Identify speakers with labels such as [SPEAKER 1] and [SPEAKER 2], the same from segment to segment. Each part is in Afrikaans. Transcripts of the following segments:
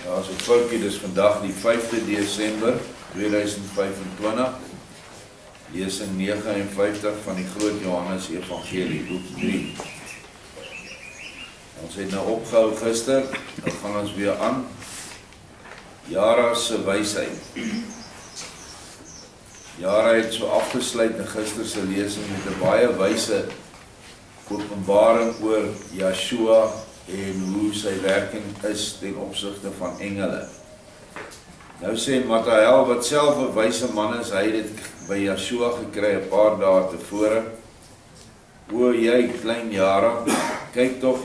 [SPEAKER 1] Ja, so foutjie, dis vandag die 5de Desember 2025, lesing 59 van die Groot Johannes Evangelie, boek 3. Ons het nou opgehou gister, nou gaan ons weer aan. Jara se wysheid. Jara het so afgesluit in gister se lesing met 'n baie wyse openbaring oor Yeshua en hoe sy werking is ten opsigte van engele. Nou sê Mathael, wat self 'n wyse man is, hy het dit by Yeshua gekry 'n paar dae tevore. O jy klein Jara, kyk tog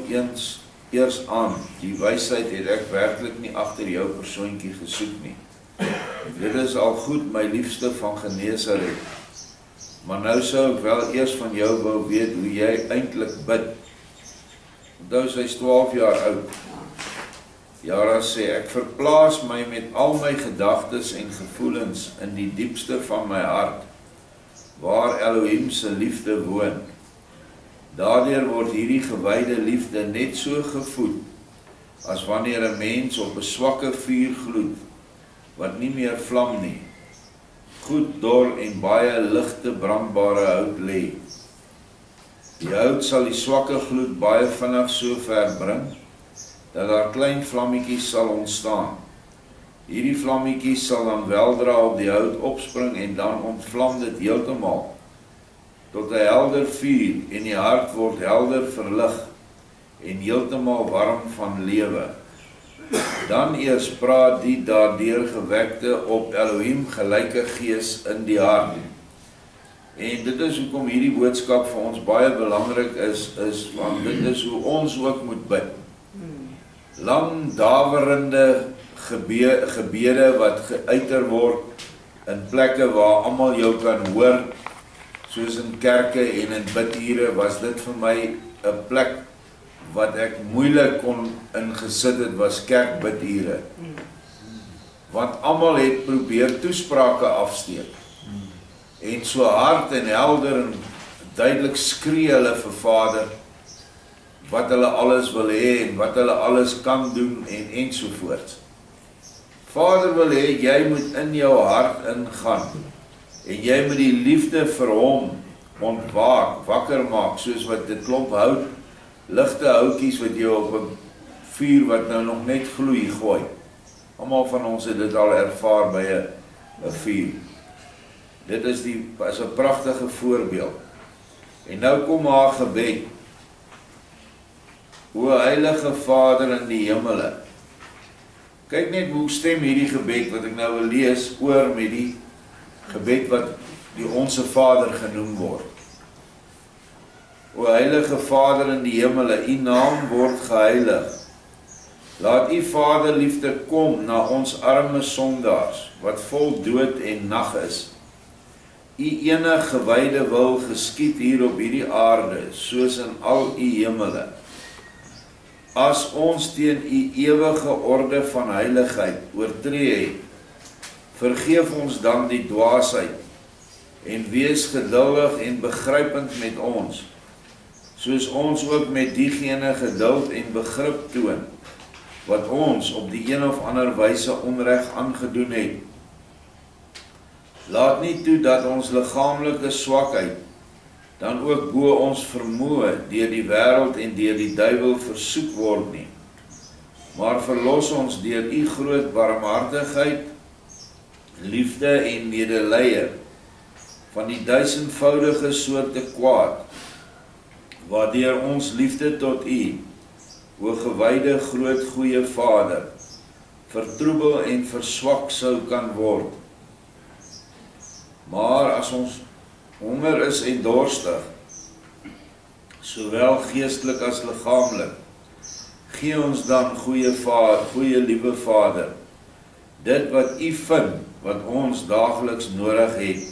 [SPEAKER 1] eers aan, die wysheid het ek werklik nie agter jou persoontjie gesoek nie. Dit is al goed, my liefste van Genesaret. Maar nou sou ek wel eers van jou wou weet hoe jy eintlik bid. Onthou, sy is 12 jaar oud. Jara sê, ek verplaas my met al my gedagtes en gevoelens in die diepste van my hart, waar Elohim se liefde woon. Daardeur word hierdie gewyde liefde net so gevoed, as wanneer 'n mens op 'n swakke vuur gloed, wat nie meer vlam nie, goed dor en baie ligte brandbare hout lê. Die hout sal die swakke gloed baie vinnig so ver bring, dat daar klein vlammetjies sal ontstaan. Hierdie vlammetjies sal dan weldra op die hout opspring en dan ontvlam dit heeltemal, tot 'n helder vuur en die hart word helder verlig en heeltemal warm van lewe. Dan eers praat die daardeur gewekte op Elohim gelyke gees in die hart. En dit is hoekom hierdie boodskap vir ons baie belangrik is want dit is hoe ons ook moet bid. Lang dawerende gebede wat geuiter word in plekke waar almal jou kan hoor, soos in kerke en in bidure, was dit vir my 'n plek wat ek moeilik kon ingesit het, was kerkbidure. Want almal het probeer toesprake afsteek. En so hard en helder en duidelik skree hulle vir Vader, wat hulle alles wil hê en wat hulle alles kan doen en ensovoorts. Vader wil hê, jy moet in jou hart ingaan en jy moet die liefde vir hom ontwaak, wakker maak, soos wat dit klomp hout, ligte houtjies wat jy op 'n vuur wat nou nog net gloei gooi. Almal van ons het dit al ervaar by 'n vuur. Dit is 'n pragtige voorbeeld. En nou kom haar gebed. O heilige Vader in die hemele. Kyk net hoe stem hierdie gebed wat ek nou wil lees oor met die gebed wat die Onse Vader genoem word. O heilige Vader in die hemele, u naam word geheilig. Laat u Vaderliefde kom na ons arme sondaars, wat vol dood en nag is. U enige gewyde wil geskied hier op hierdie aarde, soos in al u hemele. As ons teen u ewige orde van heiligheid oortree het, vergeef ons dan die dwaasheid en wees geduldig en begrypend met ons, soos ons ook met diegene geduld en begrip toon, wat ons op die een of ander wyse onreg aangedoen het. Laat nie toe dat ons liggaamlike swakheid dan ook bo ons vermoë deur die wêreld en deur die duiwel versoek word nie, maar verlos ons deur u groot barmhartigheid, liefde en medelee van die duisendvoudige soorte kwaad, waardeur ons liefde tot u, o gewyde groot goeie Vader, vertroebel en verswak sou kan word. Maar as ons honger is en dorstig, sowel geestelik as liggaamlik, gee ons dan goeie liewe Vader, dit wat u vind, wat ons daagliks nodig het.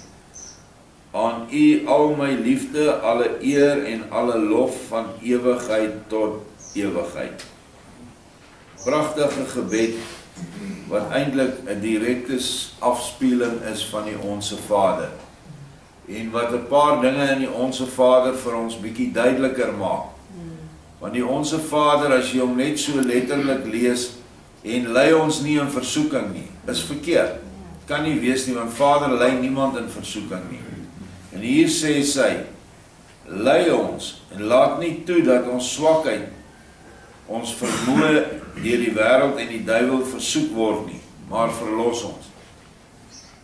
[SPEAKER 1] Aan u al my liefde, alle eer en alle lof van ewigheid tot ewigheid. Pragtige gebed, wat eintlik 'n direkte afspieeling is van die Onse Vader. En wat 'n paar dinge in die Onse Vader vir ons bietjie duideliker maak. Want die Onse Vader, as jy hom net so letterlik lees, en lei ons nie in versoeking nie, is verkeerd. Kan nie wees nie, want Vader lei niemand in versoeking nie. En hier sê sy, lei ons en laat nie toe dat ons swakheid, ons vermoë deur die wêreld en die duiwel versoek word nie, maar verlos ons.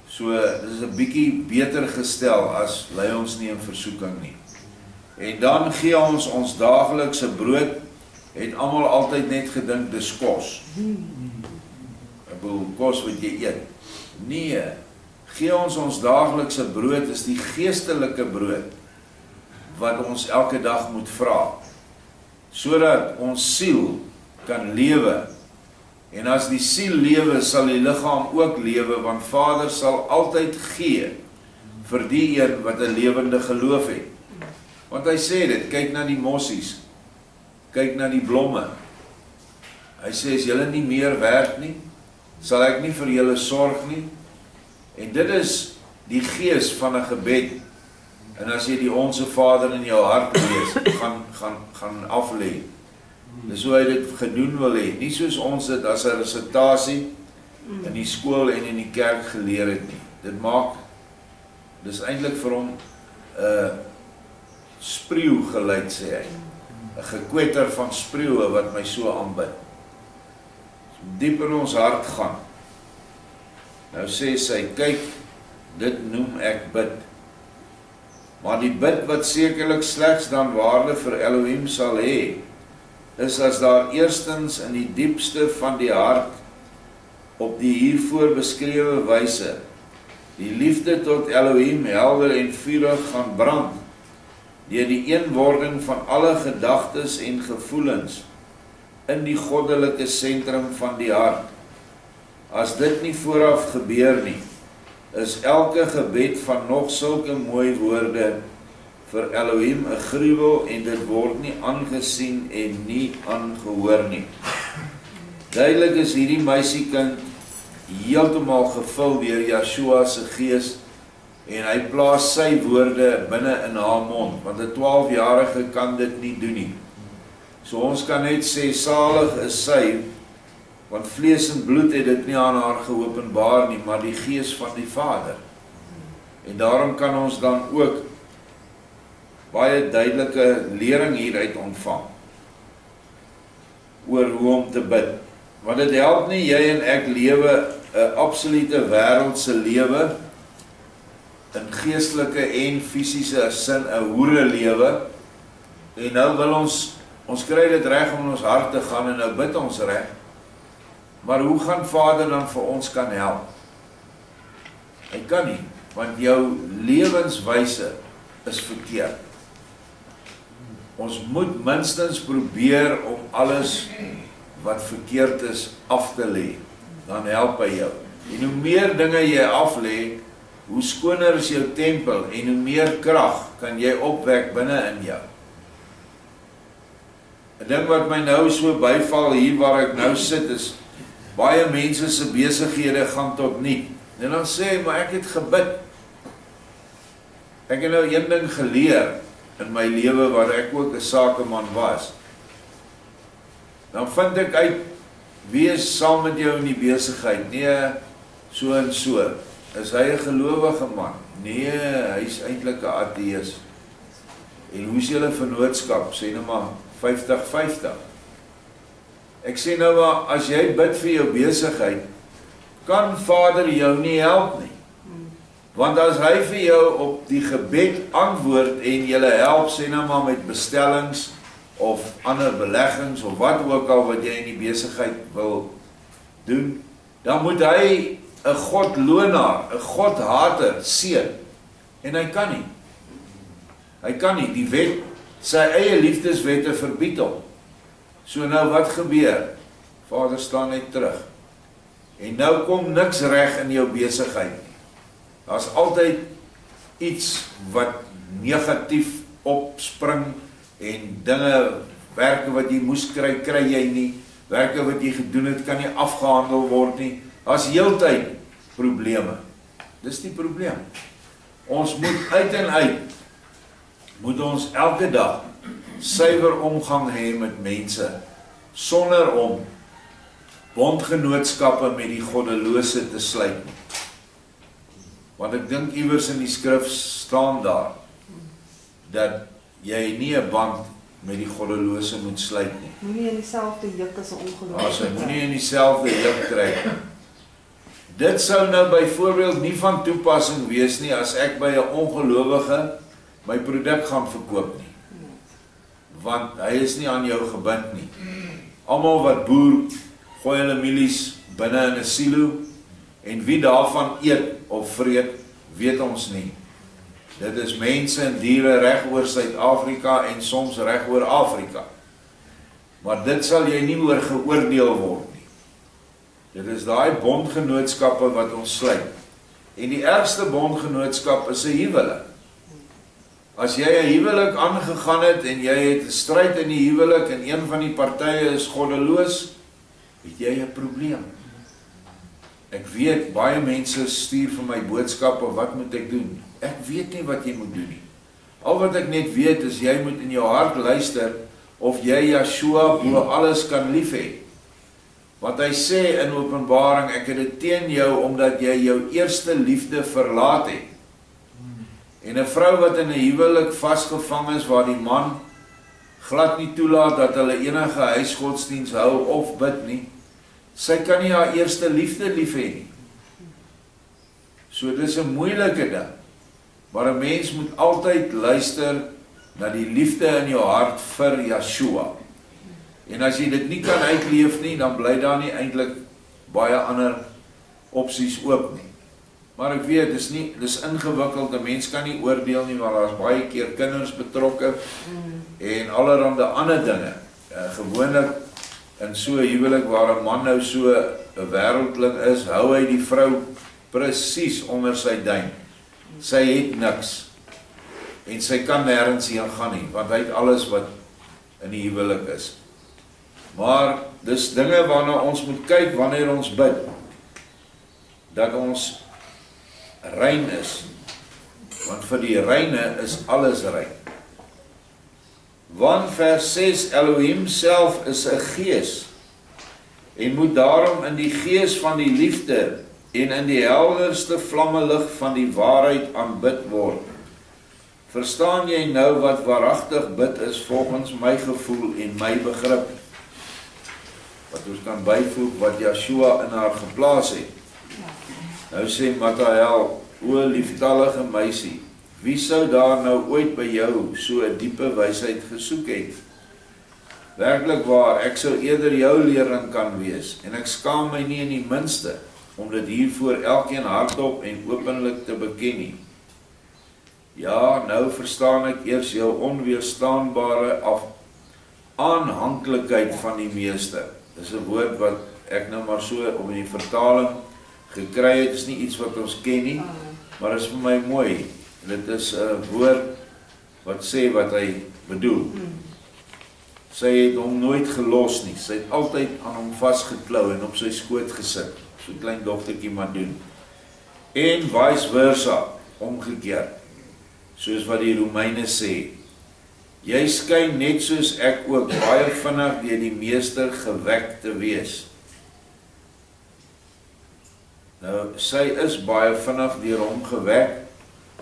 [SPEAKER 1] So, dit is 'n bietjie beter gestel as lei ons nie in versoeking nie. En dan gee ons ons daaglikse brood, het almal altyd net gedink dis kos. Ek bedoel, kos wat jy eet. Nee, gee ons daaglikse brood, is die geestelike brood, wat ons elke dag moet vra, sodat ons siel kan lewe. En as die siel lewe, sal die liggaam ook lewe, want Vader sal altyd gee vir die een wat 'n lewende geloof het. Want hy sê dit, kyk na die mossies, kyk na die blomme. Hy sê, as julle nie meer werd nie, sal ek nie vir julle sorg nie. En dit is die gees van 'n gebed. En as jy die Onse Vader in jou hart lees, gaan aflê. Dis hoe hy dit gedoen wil hê. Nie soos ons dit as 'n resitasie in die skool en in die kerk geleer het nie. Dit maak, dis eintlik vir hom 'n spreeu geluid, sê hy. 'n gekwetter van spreeue wat my so aanbid. Diep in ons hart gaan. Nou sê sy, kyk, dit noem ek bid. Maar die bid wat sekerlik slegs dan waarde vir Elohim sal hê, is as daar eerstens in die diepste van die hart op die hiervoor beskrewe wyse die liefde tot Elohim helder en vurig gaan brand deur die eenwording van alle gedagtes en gevoelens in die goddelike sentrum van die hart. As dit nie vooraf gebeur nie, is elke gebed van nog sulke mooi woorde vir Elohim 'n gruwel en dit word nie aangesien en nie aangehoor nie. Duidelik is hierdie meisiekind heeltemal gevul deur Yeshua se gees en hy plaas sy woorde binne in haar mond, want 'n 12-jarige kan dit nie doen nie. So ons kan net sê, salig is sy, want vlees en bloed het dit nie aan haar geopenbaar nie, maar die gees van die Vader. En daarom kan ons dan ook baie duidelike lering hieruit ontvang oor hoe om te bid. Want dit help nie jy en ek lewe 'n absolute wêreldse lewe in geestelike en fisiese sin, 'n hoere lewe. En nou wil ons kry dit reg om in ons hart te gaan en nou bid ons reg. Maar hoe gaan Vader dan vir ons kan help? Hy kan nie, want jou lewenswyse is verkeerd. Ons moet minstens probeer om alles wat verkeerd is af te lê. Dan help hy jou. En hoe meer dinge jy af lê, hoe skoner is jou tempel en hoe meer krag kan jy opwek binne in jou. 'n Ding wat my nou so byval hier waar ek nou sit is, baie mense se besighede gaan tot niet. En dan sê hy, maar ek het gebid. Ek het nou een ding geleer in my lewe waar ek ook 'n sakeman was. Dan vind ek uit, wie is saam met jou in die besigheid? Nee, so en so. Is hy 'n gelowige man? Nee, hy is eintlik 'n ateïs. En hoe is julle vennootskap? Sê nou maar 50-50. Ek sê nou maar, as jy bid vir jou besigheid, kan Vader jou nie help nie. Want as hy vir jou op die gebed antwoord en julle help, sê nou maar met bestellings of ander beleggings of wat ook al wat jy in die besigheid wil doen, dan moet hy 'n godlonaar, 'n godhater seën. En hy kan nie. Hy kan nie. Die wet, sy eie liefdeswette verbied hom. So nou wat gebeur? Vader staan net terug. En nou kom niks reg in jou besigheid nie. Daar's altyd iets wat negatief opspring en dinge, werke wat jy moes kry, kry jy nie. Werke wat jy gedoen het, kan nie afgehandel word nie. Daar's heeltyd probleme. Dis die probleem. Ons moet uit en uit, moet ons elke dag suiwer omgang hê met mense, sonder om bondgenootskappe met die goddelose te sluit nie. Want ek dink iewers in die skrif staan daar, dat jy nie 'n band met die goddelose moet sluit nie.
[SPEAKER 2] Moenie in dieselfde juk as 'n ongelowige.
[SPEAKER 1] As hy moenie in dieselfde juk trek nie. Dit sou nou byvoorbeeld nie van toepassing wees nie as ek by 'n ongelowige my produk gaan verkoop nie. Want hy is nie aan jou gebind nie. Almal wat boer, gooi hulle mielies binne in 'n silo, en wie daarvan eet of vreet, weet ons nie. Dit is mense en diere reg oor Suid-Afrika en soms reg oor Afrika. Maar dit sal jy nie oor geoordeel word nie. Dit is daai bondgenootskappe wat ons sluit. En die ergste bondgenootskap is 'n huwelik. As jy 'n huwelik aangegaan het en jy het 'n stryd in die huwelik en een van die partye is goddeloos, het jy 'n probleem. Ek weet, baie mense stuur vir my boodskappe, wat moet ek doen? Ek weet nie wat jy moet doen nie. Al wat ek net weet is, jy moet in jou hart luister, of jy Yeshua bo alles kan lief hê. Want hy sê in Openbaring, ek het dit teen jou, omdat jy jou eerste liefde verlaat het. En 'n vrou wat in 'n huwelik vasgevang is, waar die man glad nie toelaat dat hulle enige huisgodsdiens hou of bid nie, sy kan nie haar eerste liefde lief hê nie. So dis 'n moeilike ding. Maar 'n mens moet altyd luister na die liefde in jou hart vir Yeshua. En as jy dit nie kan uitleef nie, dan bly daar nie eintlik baie ander opsies oop nie. Maar ek weet, dis ingewikkeld, 'n mens kan nie oordeel nie, want daar's baie keer kinders betrokke en allerhande ander dinge. Gewoonlik in so 'n huwelik waar 'n man nou so 'n wêreldling is, hou hy die vrou presies onder sy duim. Sy het niks en sy kan nêrens heen gaan nie, want hy het alles wat in die huwelik is. Maar dis dinge waarna ons moet kyk wanneer ons bid, dat ons rein is, want vir die reine is alles rein. Want vers 6, Elohim self is 'n gees, en moet daarom in die gees van die liefde en in die helderste vlammelig van die waarheid aanbid word. Verstaan jy nou wat waaragtig bid is volgens my gevoel en my begrip? Wat ons kan byvoeg wat Yeshua in haar geplaas het. Nou sê Mathael, o lieftallige meisie, wie sou daar nou ooit by jou so 'n diepe wysheid gesoek het? Werklik waar, ek sou eerder jou leerling kan wees, en ek skaam my nie in die minste, om dit hier voor elkeen hardop en openlik te beken nie. Ja, nou verstaan ek eers jou onweerstaanbare aanhanklikheid van die meester. Dis 'n woord wat ek nou maar so om in die vertaling gekry het, is nie iets wat ons ken nie, maar is vir my mooi. Dit is 'n woord wat sê wat hy bedoel. Sy het hom nooit gelos nie, sy het altyd aan hom vasgeklou en op sy skoot gesit, so 'n klein dogtertjie maar doen. En vice versa, omgekeerd, soos wat die Romeine sê, jy skyn net soos ek ook baie vinnig deur die meester gewek te wees. Nou, sy is baie vinnig deur hom gewek.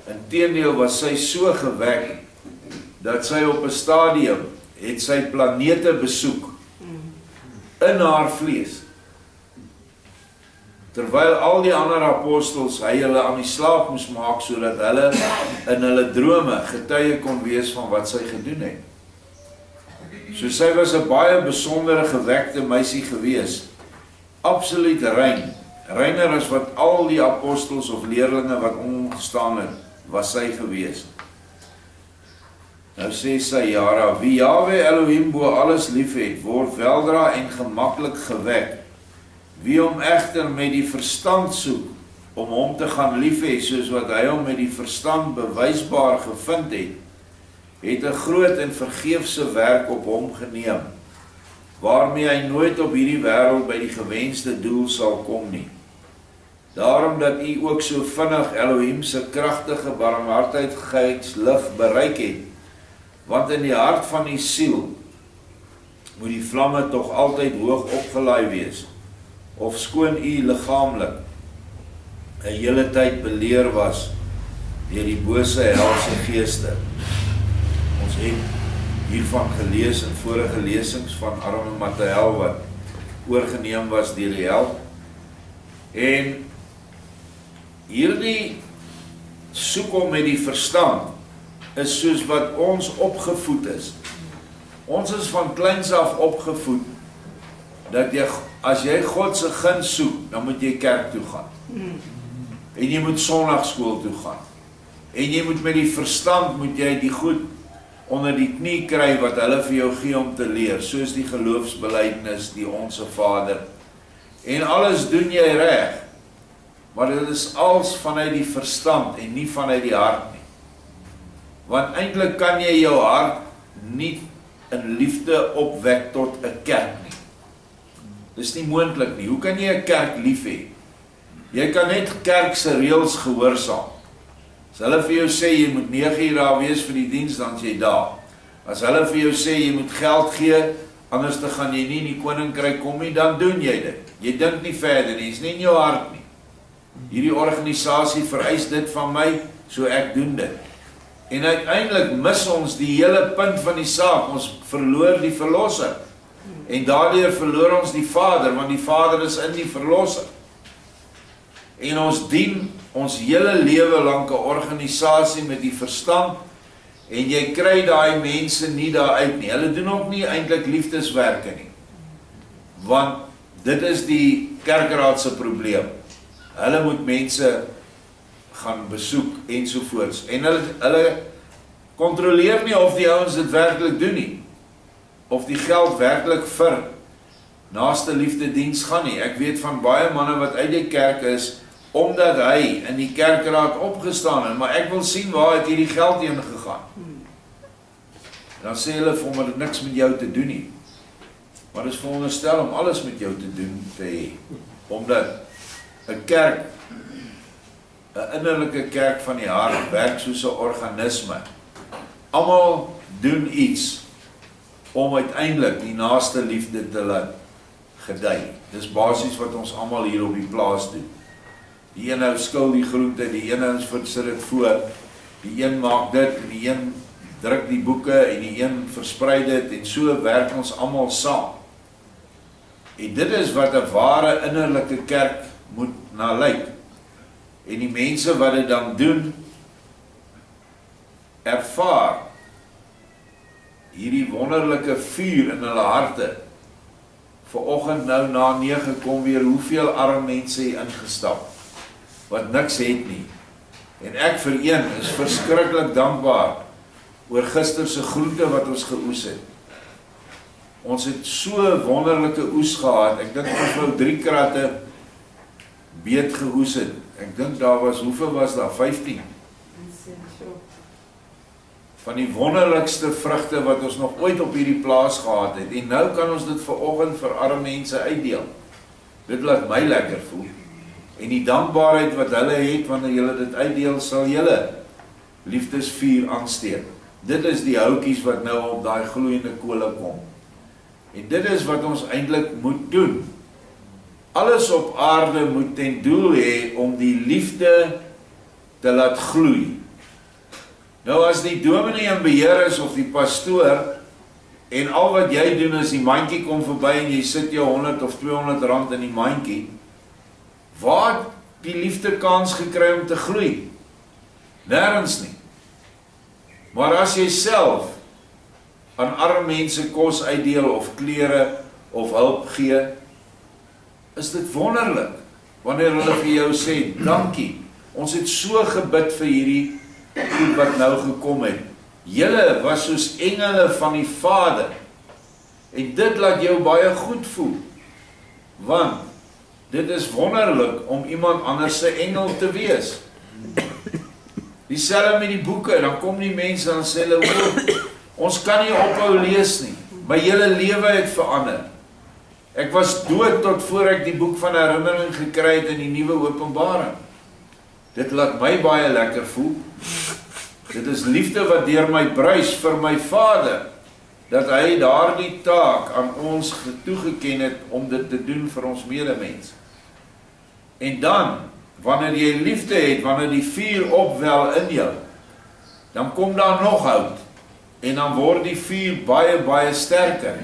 [SPEAKER 1] Inteendeel was sy so gewek, dat sy op 'n stadium het sy planete besoek, in haar vlees. Terwyl al die ander apostels, hy hulle aan die slaap moes maak, sodat hulle in hulle drome getuie kon wees van wat sy gedoen het. So sy was 'n baie besondere gewekte meisie gewees, absoluut rein, reiner as wat al die apostels of leerlinge wat om hom gestaan het, was sy gewees. Nou sê sy, Jara, wie Yahweh Elohim bo alles lief het, word weldra en gemaklik gewek. Wie hom egter met die verstand soek, om hom te gaan lief hê, soos wat hy hom met die verstand bewysbaar gevind het 'n groot en vergeefse werk op hom geneem, waarmee hy nooit op hierdie wêreld by die gewenste doel sal kom nie. Daarom dat u ook so vinnig Elohim se kragtige barmhartigheidslig bereik het, want in die hart van die siel moet die vlamme tog altyd hoog opgelaai wees, of skoon u liggaamlik 'n hele tyd beleer was deur die bose helse geeste. Ons het hiervan gelees in vorige lesings van arme Mattheel wat oorgeneem was deur die hel. En hierdie soek om met die verstand is soos wat ons opgevoed is. Ons is van kleins af opgevoed dat as jy God se guns soek, dan moet jy kerk toe gaan. En jy moet sonndagskool toe gaan. En jy moet met die verstand moet jy die goed onder die knie kry wat hulle vir jou gee om te leer, soos die geloofsbelijdenis, die Onse Vader. En alles doen jy reg, maar dit is als vanuit die verstand en nie vanuit die hart nie. Want eintlik kan jy jou hart nie in liefde opwek tot 'n kerk nie. Dis nie moontlik nie. Hoe kan jy 'n kerk lief hê? Jy kan net kerk se reëls gehoorsaam. As hulle vir jou sê jy moet 9 uur daar wees vir die diens, dan is jy daar. As hulle vir jou sê jy moet geld gee, anders te gaan jy nie in die koninkryk kom nie, dan doen jy dit. Jy dink nie verder nie, is nie in jou hart nie. Hierdie organisasie vereis dit van my, so ek doen dit. En uiteindelik mis ons die hele punt van die saak, ons verloor die verlosser. En daardeur verloor ons die Vader, want die Vader is in die verlosser. En ons dien ons hele lewe lank 'n organisasie met die verstand, en jy kry daai mense nie daar uit nie. Hulle doen ook nie eintlik liefdeswerke nie. Want dit is die kerkraad se probleem. Hulle moet mense gaan besoek ensovoorts. En hulle kontroleer nie of die ouens dit werklik doen nie. Of die geld werklik vir naaste liefde diens gaan nie. Ek weet van baie manne wat uit die kerk is, omdat hy in die kerkraad opgestaan het, maar ek wil sien waar het hierdie geld heen gegaan. Dan sê hulle vir hom dat dit niks met jou te doen nie. Maar dit is veronderstel om alles met jou te doen te hê. Omdat 'n kerk, 'n innerlike kerk van die hart, werk soos 'n organisme. Almal doen iets om uiteindelik die naaste liefde te laat gedei. Dis basies wat ons almal hier op die plaas doen. Die een nou skil die groente, die een sit dit voor, die een maak dit, en die een druk die boeke, en die een versprei dit, en so werk ons almal saam. En dit is wat 'n ware innerlike kerk moet na lyk. En die mense wat dit dan doen, ervaar hierdie wonderlike vuur in hulle harte. Vanoggend nou na 9 kom weer hoeveel arme mense hier ingestap, wat niks het nie. En ek vir een is verskriklik dankbaar oor gister se groente wat ons geoes het. Ons het so wonderlike oes gehad. Ek dink ons wou 3 kratte beet geoes het. Ek dink daar was, hoeveel was daar? 15. Van die wonderlikste vrugte wat ons nog ooit op hierdie plaas gehad het. En nou kan ons dit vanoggend vir arme mense uitdeel. Dit laat my lekker voel. En die dankbaarheid wat hulle het wanneer julle dit uitdeel, sal julle liefdesvuur aansteek. Dit is die houtjies wat nou op daai gloeiende kole kom. En dit is wat ons eintlik moet doen. Alles op aarde moet ten doel hê om die liefde te laat gloei. Nou as die dominee in beheer is of die pastoor, en al wat jy doen is die mandjie kom verby en jy sit jou 100 of 200 rand in die mandjie, waar het die liefde kans gekry om te gloei? Nêrens nie. Maar as jy self aan arme mense kos uitdeel of klere of hulp gee, is dit wonderlik wanneer hulle vir jou sê dankie. Ons het so gebid vir hierdie goed wat nou gekom het. Julle was soos engele van die Vader. En dit laat jou baie goed voel. Want dit is wonderlik om iemand anders se engel te wees. Dieselfde met die boeke, dan kom die mense en sê hulle, ons kan nie ophou lees nie. My hele lewe het verander. Ek was dood tot voor ek die boek van herinnering gekry het in die nuwe Openbaring. Dit laat my baie lekker voel. Dit is liefde wat deur my bruis vir my Vader. dat hy daardie taak aan ons toegeken het om dit te doen vir ons medemens. En dan, wanneer jy liefde het, wanneer die vuur opwel in jou, dan kom daar nog hout, en dan word die vuur baie, baie sterker.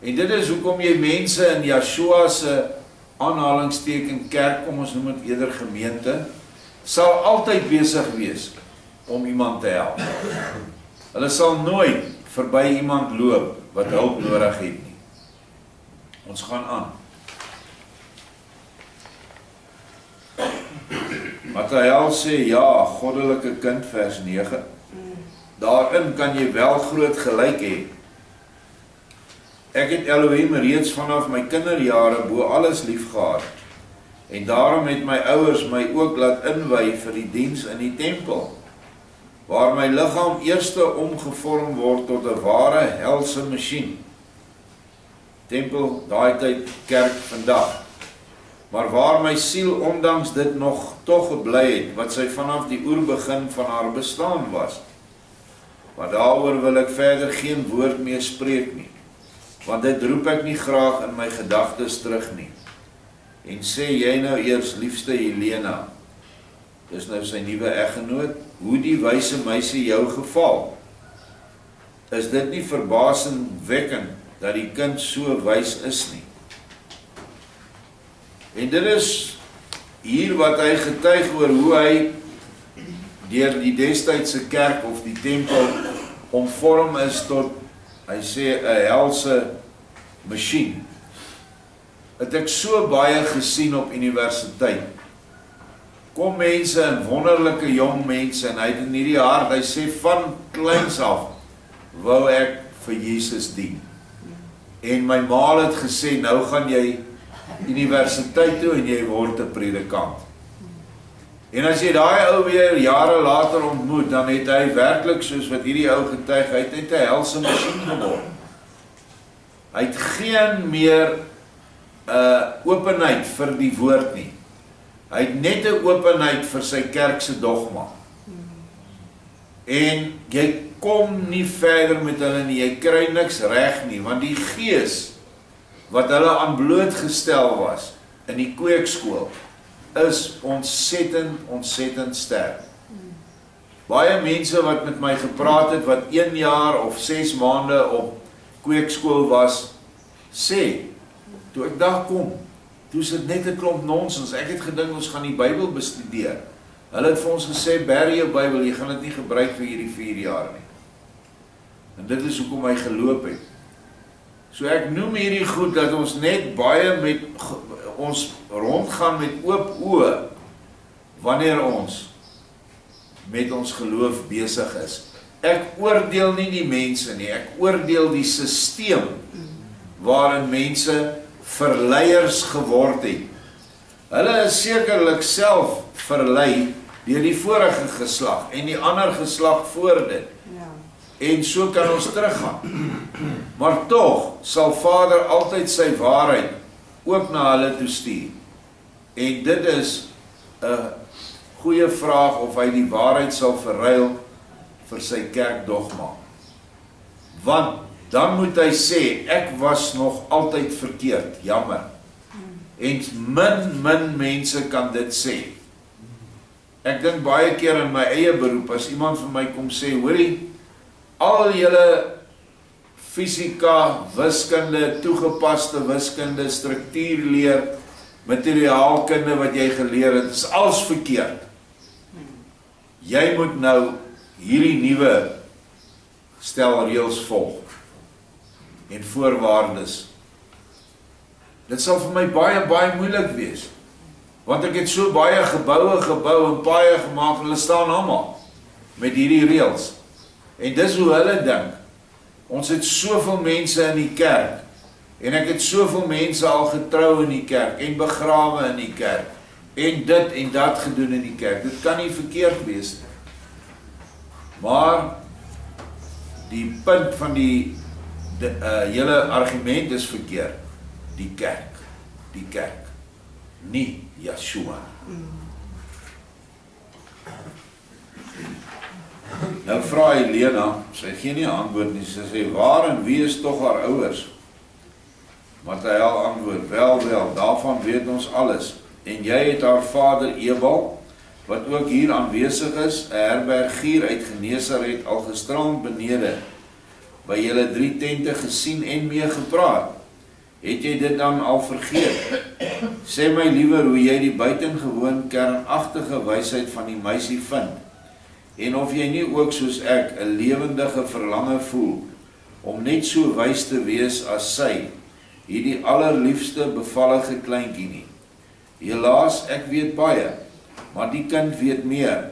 [SPEAKER 1] En dit is hoekom jy mense in Yeshua se aanhalingsteken kerk, kom ons noem het eerder gemeente, sal altyd besig wees om iemand te help. Hulle sal nooit verby iemand loop wat hulp nodig het nie. Ons gaan aan. Mattheël sê, ja, goddelike kind, vers 9. Daarin kan jy wel groot gelyk hê. Ek het Elohim reeds vanaf my kinderjare bo alles lief gehad. En daarom het my ouers my ook laat inwy vir die diens in die tempel, waar my liggaam eerste omgevorm word tot 'n ware helse masjien. Tempel, daai tyd, kerk vandag. Maar waar my siel ondanks dit nog tog gebly het, wat sy vanaf die oerbegin van haar bestaan was. Maar daaroor wil ek verder geen woord meer spreek nie, want dit roep ek nie graag in my gedagtes terug nie. En sê jy nou eers, liefste Helena, dis nou sy nuwe eggenoot, hoe die wyse meisie jou geval? Is dit nie verbasingwekkend dat die kind so wys is nie? En dit is hier wat hy getuig oor hoe hy deur die destydse kerk of die tempel omvorm is tot, hy sê, 'n helse masjien. Het ek so baie gesien op universiteit. Kom mense en wonderlike jong mense, en hy het in hierdie hart, hy sê van kleins af, wou ek vir Jesus dien. En my ma het gesê, nou gaan jy universiteit toe en jy word 'n predikant. En as jy daai ou weer jare later ontmoet, dan het hy werklik, soos wat hierdie ou getuig, hy het net 'n helse masjien geword. Hy het geen meer openheid vir die woord nie. Hy het net 'n openheid vir sy kerkse dogma. En jy kom nie verder met hulle nie, jy kry niks reg nie, want die gees wat hulle aan blootgestel was in die kweekskool is ontsettend sterk. Baie mense wat met my gepraat het, wat 1 jaar of 6 maande op kweekskool was, sê, toe ek daar kom, toe is dit net 'n klomp nonsens. Ek het gedink ons gaan die Bybel bestudeer. Hulle het vir ons gesê, berg jou Bybel, jy gaan dit nie gebruik vir hierdie 4 jaar nie. En dit is hoekom hy geloop het. So ek noem hierdie goed dat ons net baie met ons rondgaan met oop oë wanneer ons met ons geloof besig is. Ek oordeel nie die mense nie, ek oordeel die sisteem waarin mense verleiers geword het. Hulle is sekerlik self verlei deur die vorige geslag en die ander geslag voor dit. En so kan ons teruggaan. Maar tog sal Vader altyd sy waarheid ook na hulle toe stuur. En dit is 'n goeie vraag of hy die waarheid sal verruil vir sy kerkdogma. Want dan moet hy sê, ek was nog altyd verkeerd, jammer. En min mense kan dit sê. Ek dink baie keer in my eie beroep, as iemand vir my kom sê, hoorie, al julle fisika, wiskunde, toegepaste wiskunde, struktuurleer, materiaalkunde wat jy geleer het, is alles verkeerd. Jy moet nou hierdie nuwe stel reëls volg en voorwaardes. Dit sal vir my baie moeilik wees, want ek het so baie geboue en paaie gemaak, hulle staan almal met hierdie reëls. En dis hoe hulle dink. Ons het soveel mense in die kerk, en ek het soveel mense al getrou in die kerk, en begrawe in die kerk, en dit en dat gedoen in die kerk. Dit kan nie verkeerd wees nie. Maar die punt van die hele argument is verkeerd. Die kerk, nie Yeshua. Nou vra Helena, sy gee nie antwoord nie, sy sê, waar en wie is tog haar ouers? Mathael antwoord, wel, daarvan weet ons alles, en jy het haar vader Ebal, wat ook hier aanwesig is, 'n herbergier uit Genesaret, al gisterand benede, by julle 3 tente gesien en mee gepraat. Het jy dit dan al vergeet? Sê my liewer hoe jy die buitengewoon kernagtige wysheid van die meisie vind, en of jy nie ook soos ek 'n lewendige verlange voel, om net so wys te wees as sy, hierdie allerliefste bevallige kleintjie nie. Helaas, ek weet baie, maar die kind weet meer.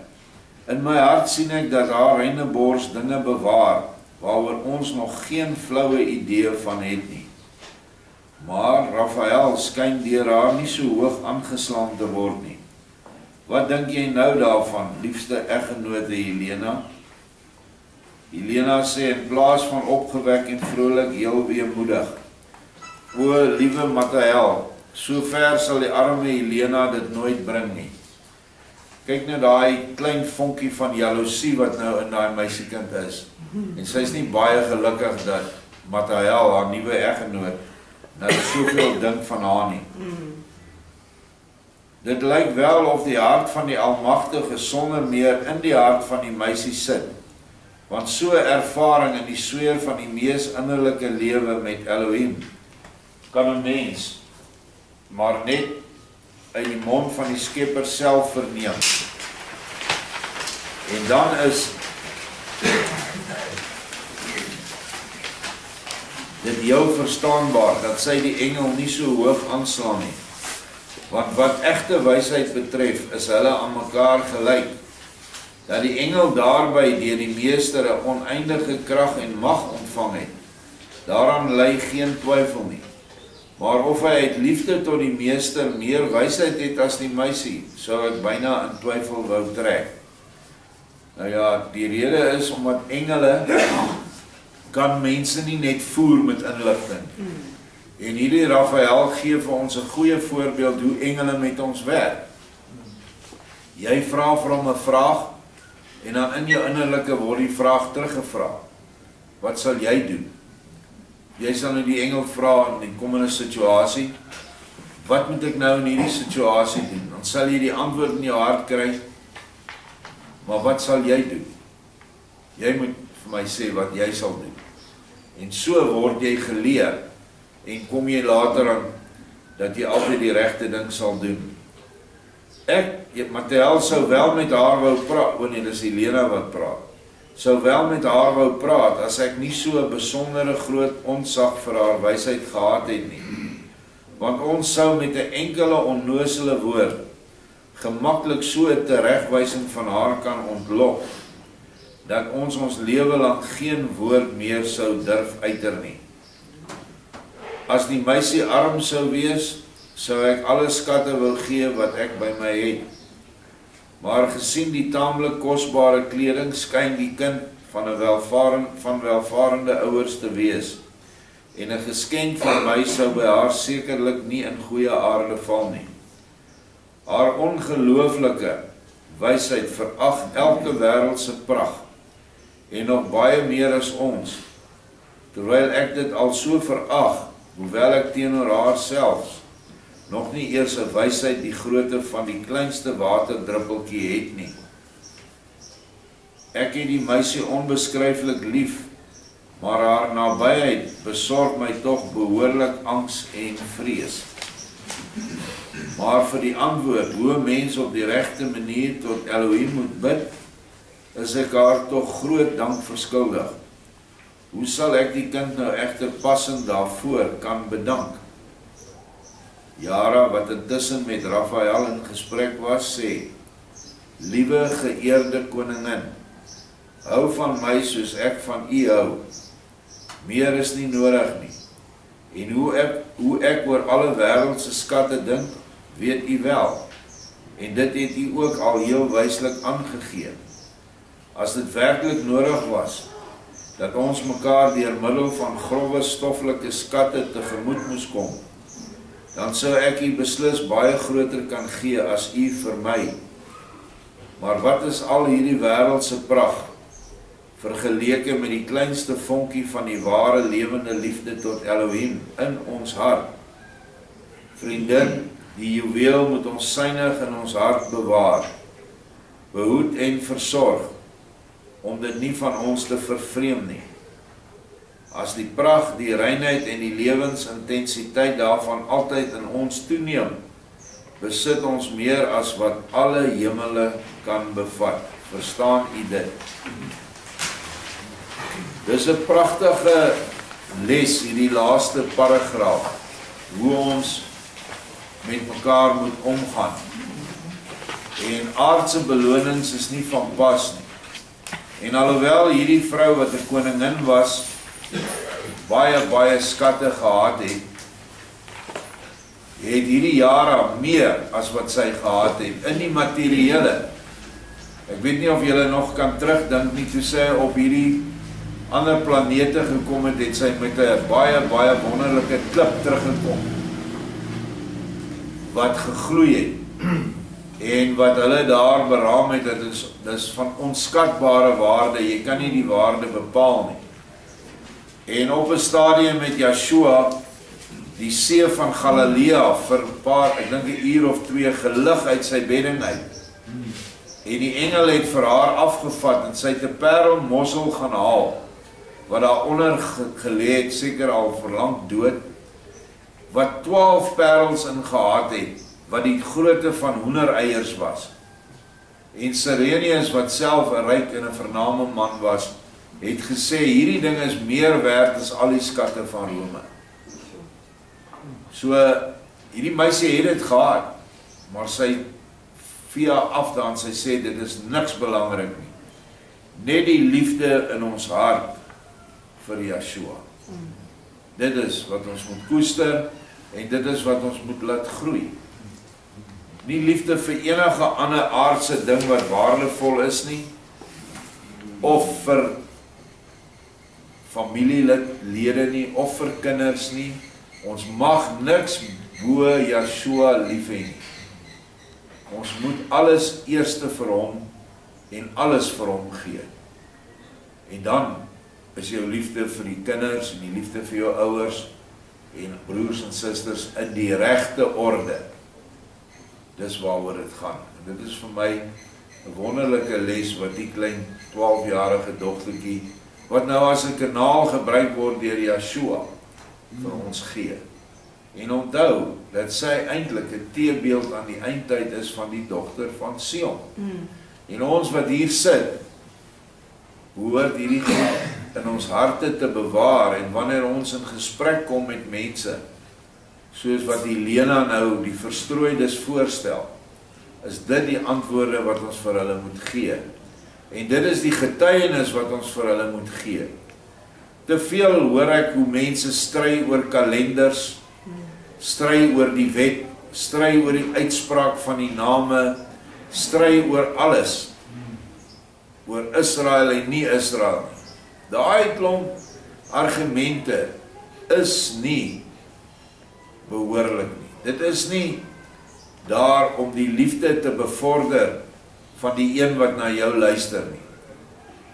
[SPEAKER 1] In my hart sien ek dat haar reine bors dinge bewaar, waaroor ons nog geen floue idee van het nie. Maar Raphael skyn deur haar nie so hoog aangeslaan te word nie. Wat dink jy nou daarvan, liefste eggenote Helena? Helena sê, in plaas van opgewek en vrolik, heel weemoedig. O, liewe Mathael, so ver sal die arme Helena dit nooit bring nie. Kyk nou daai klein vonkie van jaloesie wat nou in daai meisiekind is. En sy is nie baie gelukkig dat Mathael, haar nuwe eggenoot, nou soveel dink van haar nie. Dit lyk wel of die hart van die Almagtige sonder meer in die hart van die meisie sit, want so ervaring in die sweer van die mees innerlike lewe met Elohim kan 'n mens maar net uit die mond van die Skepper self verneem. En dan is dit jou verstaanbaar dat sy die engel nie so hoog aanslaan nie. Want wat egte wysheid betref, is hulle aan mekaar gelyk. Dat die engel daarby deur die meester 'n oneindige krag en mag ontvang het, daaraan lê geen twyfel nie. Maar of hy uit liefde tot die meester meer wysheid het as die meisie, sou ek byna in twyfel wou trek. Nou ja, die rede is omdat engele kan mense nie net voer met inligting. En hierdie Raphael gee vir ons 'n goeie voorbeeld hoe engele met ons werk. Jy vra vir hom 'n vraag en dan in jou innerlike word die vraag teruggevra. Wat sal jy doen? Jy sal nou die engel vra in die komende situasie, wat moet ek nou in hierdie situasie doen? Dan sal jy die antwoord in jou hart kry, maar wat sal jy doen? Jy moet vir my sê wat jy sal doen. En so word jy geleer, en kom jy later aan, dat jy altyd die regte ding sal doen. Mathael sou wel met haar wou praat, wanneer dis Helena wat praat, sou wel met haar wou praat, as ek nie so 'n besondere groot ontzag vir haar wysheid gehad het nie. Want ons sou met 'n enkele onnosele woord, gemaklik so 'n teregwysing van haar kan ontlok, dat ons lewe lank geen woord meer sou durf uiter nie. As die meisie arm sou wees, sou ek alle skatte wil gee wat ek by my het. Maar gesien die taamlik kosbare kleding, skyn die kind van welvarende ouers te wees, en 'n geskenk van my sou by haar sekerlik nie in goeie aarde val nie. Haar ongelooflike wysheid verag elke wêreldse pragt, en nog baie meer as ons, terwyl ek dit al so verag, hoewel ek teenoor haar selfs nog nie eers 'n wysheid die grootte van die kleinste waterdruppeltjie het nie. Ek het die meisie onbeskryflik lief, maar haar nabyheid besorg my tog behoorlik angs en vrees. Maar vir die antwoord, hoe 'n mens op die regte manier tot Elohim moet bid, is ek haar tog groot dank verskuldig. Hoe sal ek die kind nou egter passend daarvoor kan bedank? Jara, wat intussen met Raphael in gesprek was, sê, liewe geëerde koningin, hou van my soos ek van u hou. Meer is nie nodig nie. En hoe ek oor alle wêreldse skatte dink, weet u wel. En dit het u ook al heel wyslik aangegee. As dit werklik nodig was, dat ons mekaar deur middel van grove stoffelike skatte tegemoet moes kom, dan sou ek u beslis baie groter kan gee as u vir my. Maar wat is al hierdie wêreldse pragt vergeleke met die kleinste vonkie van die ware lewende liefde tot Elohim in ons hart. Vriendin, die juweel moet ons suinig in ons hart bewaar, behoed en versorg, om dit nie van ons te vervreem nie. As die pragt, die reinheid en die lewensintensiteit daarvan altyd in ons toeneem, besit ons meer as wat alle hemele kan bevat. Verstaan u dit? Dis 'n pragtige les, hierdie laaste paragraaf, hoe ons met mekaar moet omgaan. En aardse belonings is nie van pas nie. En alhoewel hierdie vrou wat 'n koningin was, baie skatte gehad het hierdie jare meer as wat sy gehad het in die materiële. Ek weet nie of julle nog kan terugdink nie, toe sy op hierdie ander planete gekom het, het sy met 'n baie wonderlike klip teruggekom wat gegloei het en wat hulle daar beraam het, dit is van onskatbare waarde, jy kan nie die waarde bepaal nie. En op 'n stadium met Yeshua die see van Galilea vir 'n paar, ek dink 'n uur of 2 gelig uit sy bedding uit. En die engel het vir haar afgevat en sy het 'n parelmossel gaan haal wat daaronder gelê het, seker al verlang dood, wat 12 parels in gehad het, wat die grootte van hoendereiers was. En Sirenius, wat self 'n ryk en 'n vername man was, het gesê, hierdie ding is meer werd as al die skatte van Rome. So, hierdie meisie het dit gehad, maar sy via afdaan, sy sê, dit is niks belangrik nie. Net die liefde in ons hart vir Yeshua. Dit is wat ons moet koester, en dit is wat ons moet laat groei. Nie liefde vir enige ander aardse ding wat waardevol is nie, of vir familielede nie, of vir kinders nie. Ons mag niks bo Yeshua lief hê nie. Ons moet alles eerste vir hom en alles vir hom gee. En dan is jou liefde vir die kinders en die liefde vir jou ouers en broers en susters in die regte orde. Dis waaroor dit gaan. En dit is vir my 'n wonderlike les wat die klein 12-jarige dogtertjie, wat nou as 'n kanaal gebruik word deur Yeshua, vir ons gee. En onthou, dat sy eintlik 'n teebeeld aan die eindtyd is van die dogter van Sion. En ons wat hier sit, behoort hierdie goed in ons harte te bewaar, en wanneer ons in gesprek kom met mense, soos wat die Lena nou die verstrooides voorstel, is dit die antwoorde wat ons vir hulle moet gee. En dit is die getuienis wat ons vir hulle moet gee. Te veel hoor ek hoe mense stry oor kalenders, stry oor die wet, stry oor die uitspraak van die name, stry oor alles, oor Israel en nie Israel nie. Daai klomp argumente is nie behoorlik nie. Dit is nie daar om die liefde te bevorder van die een wat na jou luister nie.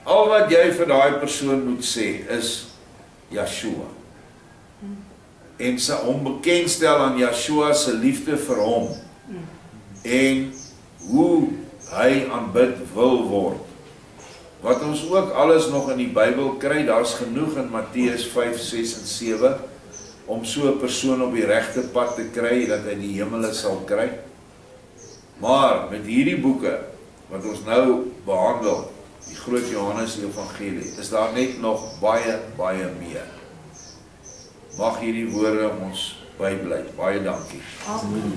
[SPEAKER 1] Al wat jy vir daai persoon moet sê is Yeshua. En sy hom bekendstel aan Yeshua se liefde vir hom. En hoe hy aanbid wil word. Wat ons ook alles nog in die Bybel kry, daar's genoeg in Matteus 5, 6 en 7, om so 'n persoon op die regte pad te kry, dat hy die hemele sal kry. Maar met hierdie boeke, wat ons nou behandel, die groot Johannes Evangelie, is daar net nog baie meer. Mag hierdie woorde ons bybly. Baie dankie.
[SPEAKER 2] Amen.